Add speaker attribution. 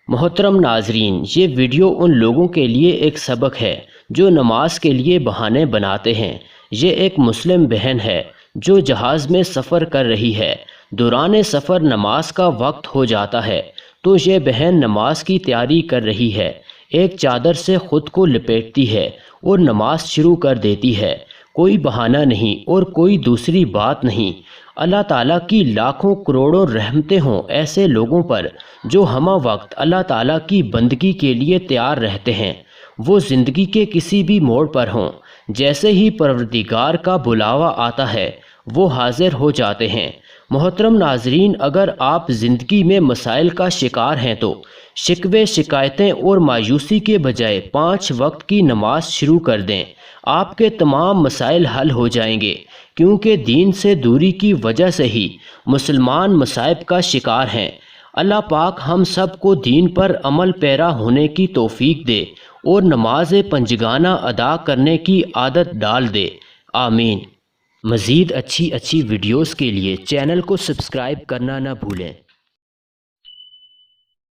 Speaker 1: محترم ناظرین، یہ ویڈیو ان لوگوں کے لیے ایک سبق ہے جو نماز کے لیے بہانے بناتے ہیں۔ یہ ایک مسلم بہن ہے جو جہاز میں سفر کر رہی ہے۔ دوران سفر نماز کا وقت ہو جاتا ہے تو یہ بہن نماز کی تیاری کر رہی ہے۔ ایک چادر سے خود کو لپیٹتی ہے اور نماز شروع کر دیتی ہے۔ کوئی بہانہ نہیں اور کوئی دوسری بات نہیں۔ اللہ تعالیٰ کی لاکھوں کروڑوں رحمتیں ہوں ایسے لوگوں پر جو ہمہ وقت اللہ تعالیٰ کی بندگی کے لیے تیار رہتے ہیں، وہ زندگی کے کسی بھی موڑ پر ہوں۔ جیسے ہی پروردگار کا بلاوا آتا ہے وہ حاضر ہو جاتے ہیں۔ محترم ناظرین، اگر آپ زندگی میں مسائل کا شکار ہیں تو شکوے، شکایتیں اور مایوسی کے بجائے 5 وقت کی نماز شروع کر دیں۔ آپ کے تمام مسائل حل ہو جائیں گے، کیونکہ دین سے دوری کی وجہ سے ہی مسلمان مصائب کا شکار ہیں۔ اللہ پاک ہم سب کو دین پر عمل پیرا ہونے کی توفیق دے اور نماز پنجگانہ ادا کرنے کی عادت ڈال دے، آمین۔ مزید اچھی ویڈیوز کے لیے چینل کو سبسکرائب کرنا نہ بھولیں۔